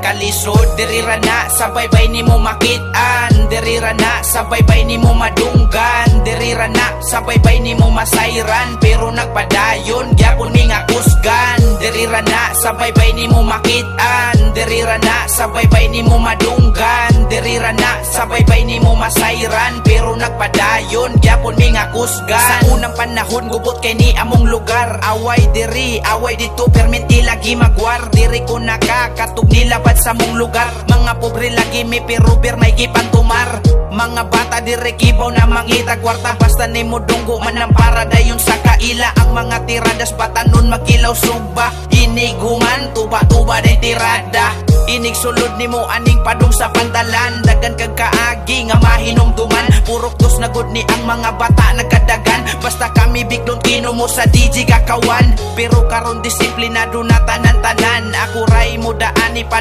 nagkalisod. Dirira na sa baybay ni mo makitaan, dirira na sa baybay ni mo madunggan, dirira na sa baybay ni mo masayran, pero nagpadayon gyapon mi nga kusgan. Dirira na sa baybay ni mo makitaan, dirira na sa baybay ni mo madunggan, dirira na sa baybay ni mo masayran, pero nagpadayon gyapon mi nga kusgan. Sa unang panahon gubot kay ni among lugar, away diri away dito perminti lagi magwar. Diri ko nakakatug nilabad sa mong lugar, mga pobre lagi mi pero may gipantumar. Mga bata diri kibaw na mangita kwarta, basta ni mo dunggo man ang paradayon sa kaila. Ang mga tiradas batanon magilaw sugba, iniguman tuba-tuba day tirada. Inig sulod ni mo aning padung sa pantalan, dagan kag kaagi nga mahinumduman. Purok dos na good ni ang mga bata nagkadagan, basta kami biglon kino mo sa DJ kakawan. Pero karon disiplinado na tanan-tanan, ako ray mo daani pa